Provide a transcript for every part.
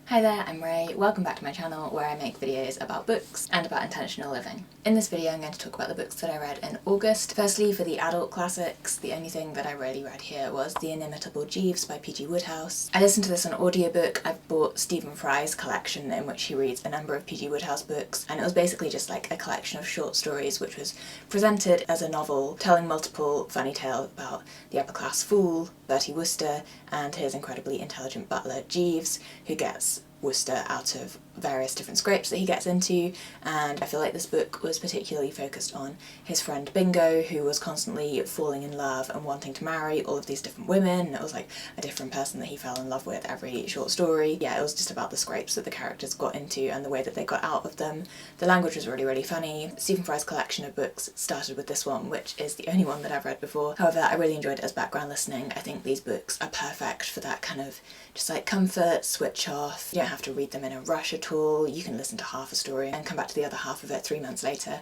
Hi there, I'm Ray. Welcome back to my channel where I make videos about books and about intentional living. In this video I'm going to talk about the books that I read in August. Firstly, for the adult classics, the only thing that I really read here was The Inimitable Jeeves by P.G. Wodehouse. I listened to this on audiobook. I've bought Stephen Fry's collection in which he reads a number of P.G. Wodehouse books, and it was basically just like a collection of short stories which was presented as a novel telling multiple funny tales about the upper class fool, Bertie Wooster, and his incredibly intelligent butler Jeeves, who gets Wooster out of various different scrapes that he gets into. And I feel like this book was particularly focused on his friend Bingo, who was constantly falling in love and wanting to marry all of these different women. It was like a different person that he fell in love with every short story. Yeah, it was just about the scrapes that the characters got into and the way that they got out of them. The language was really, really funny. Stephen Fry's collection of books started with this one, which is the only one that I've read before. However, I really enjoyed it as background listening. I think these books are perfect for that kind of just like comfort, switch off. You don't have to read them in a rush at all. You can listen to half a story and come back to the other half of it 3 months later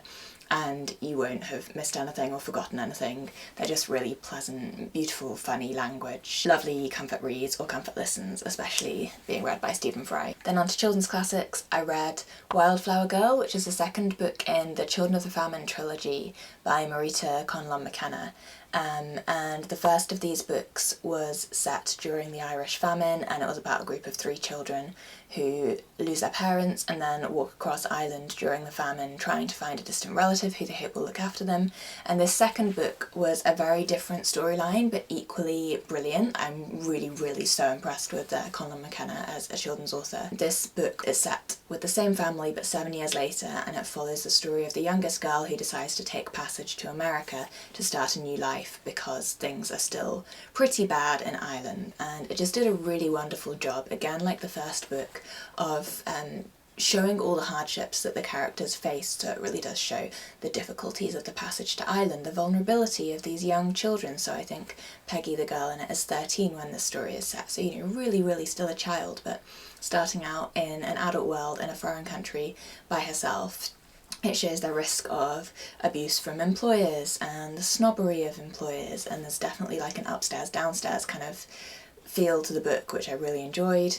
and you won't have missed anything or forgotten anything. They're just really pleasant, beautiful, funny language. Lovely comfort reads or comfort listens, especially being read by Stephen Fry. Then on to children's classics, I read Wildflower Girl, which is the second book in the Children of the Famine trilogy by Marita Conlon-McKenna. And the first of these books was set during the Irish famine, and it was about a group of 3 children who lose their parents and then walk across Ireland during the famine trying to find a distant relative who they hope will look after them. And this second book was a very different storyline but equally brilliant. I'm really so impressed with Conlon-McKenna as a children's author. This book is set with the same family but 7 years later, and it follows the story of the youngest girl who decides to take passage to America to start a new life because things are still pretty bad in Ireland. And it just did a really wonderful job, again like the first book, of showing all the hardships that the characters face. So it really does show the difficulties of the passage to Ireland, the vulnerability of these young children. So I think Peggy, the girl in it, is 13 when this story is set, so you know, really still a child, but starting out in an adult world in a foreign country by herself. It shows the risk of abuse from employers and the snobbery of employers, and there's definitely like an upstairs downstairs kind of feel to the book, which I really enjoyed.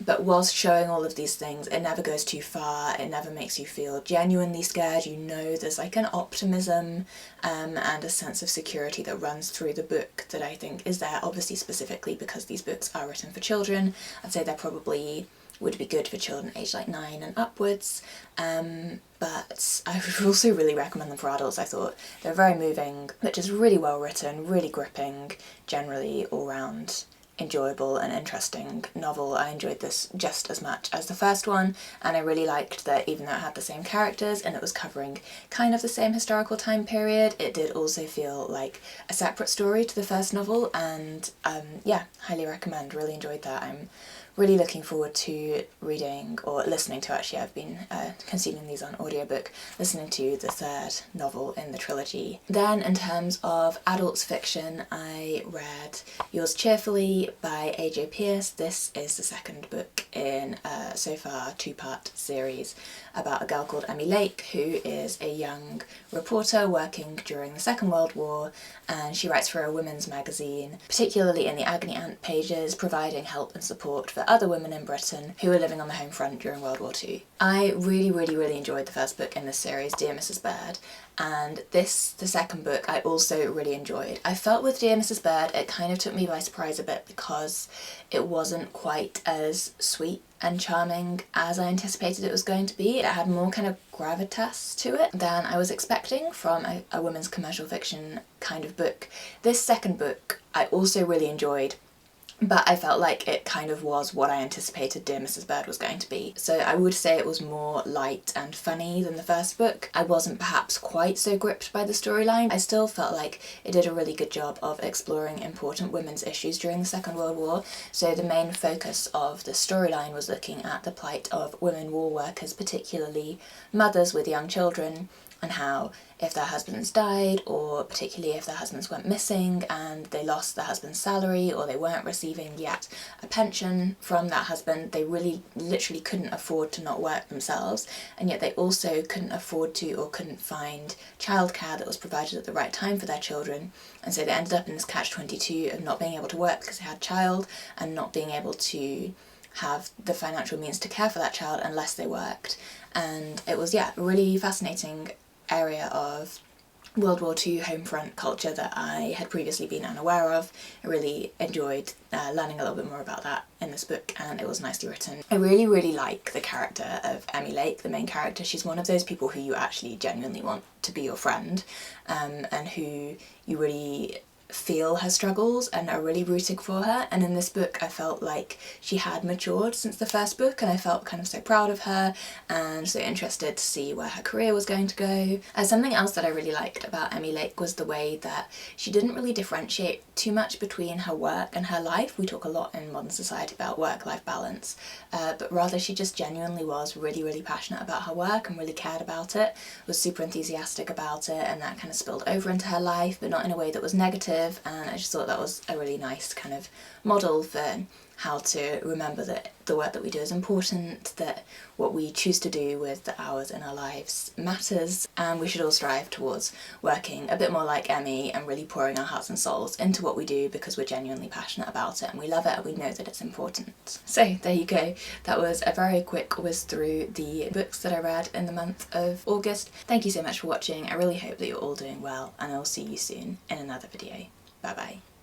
But whilst showing all of these things, it never goes too far, it never makes you feel genuinely scared. You know, there's like an optimism and a sense of security that runs through the book that I think is there, obviously specifically because these books are written for children. I'd say they're probably would be good for children aged like 9 and upwards, but I would also really recommend them for adults. I thought they're very moving, but just really well written, really gripping, generally all round enjoyable and interesting novel. I enjoyed this just as much as the first one, and I really liked that even though it had the same characters and it was covering kind of the same historical time period, it did also feel like a separate story to the first novel. And yeah, highly recommend, really enjoyed that. I'm really looking forward to reading, or listening to actually, I've been consuming these on audiobook, listening to the third novel in the trilogy. Then in terms of adults fiction, I read Yours Cheerfully by A.J. Pearce. This is the second book in a so far 2-part series about a girl called Emmy Lake, who is a young reporter working during the Second World War, and she writes for a women's magazine, particularly in the Agony Aunt pages, providing help and support for other women in Britain who were living on the home front during World War II. I really enjoyed the first book in this series, Dear Mrs. Bird, and this, the second book, I also really enjoyed. I felt with Dear Mrs. Bird it kind of took me by surprise a bit because it wasn't quite as sweet and charming as I anticipated it was going to be. It had more kind of gravitas to it than I was expecting from a women's commercial fiction kind of book. This second book I also really enjoyed, but I felt like it kind of was what I anticipated Dear Mrs. Bird was going to be. So I would say it was more light and funny than the first book. I wasn't perhaps quite so gripped by the storyline. I still felt like it did a really good job of exploring important women's issues during the Second World War. So the main focus of the storyline was looking at the plight of women war workers, particularly mothers with young children, and how if their husbands died, or particularly if their husbands went missing and they lost their husband's salary or they weren't receiving yet a pension from that husband, they really literally couldn't afford to not work themselves, and yet they also couldn't afford to or couldn't find childcare that was provided at the right time for their children, and so they ended up in this catch-22 of not being able to work because they had a child and not being able to have the financial means to care for that child unless they worked. And it was, yeah, a really fascinating area of World War II home front culture that I had previously been unaware of. I really enjoyed learning a little bit more about that in this book, and it was nicely written. I really like the character of Emmy Lake, the main character. She's one of those people who you actually genuinely want to be your friend, and who you really feel her struggles and are really rooting for her. And in this book I felt like she had matured since the first book, and I felt kind of so proud of her and so interested to see where her career was going to go. Something else that I really liked about Emmy Lake was the way that she didn't really differentiate too much between her work and her life. We talk a lot in modern society about work-life balance, but rather she just genuinely was really passionate about her work and really cared about it, was super enthusiastic about it, and that kind of spilled over into her life, but not in a way that was negative. And I just thought that was a really nice kind of model for how to remember that the work that we do is important, that what we choose to do with the hours in our lives matters, and we should all strive towards working a bit more like Emmy and really pouring our hearts and souls into what we do because we're genuinely passionate about it and we love it and we know that it's important. So there you go, that was a very quick whiz through the books that I read in the month of August. Thank you so much for watching. I really hope that you're all doing well, and I'll see you soon in another video. Bye bye.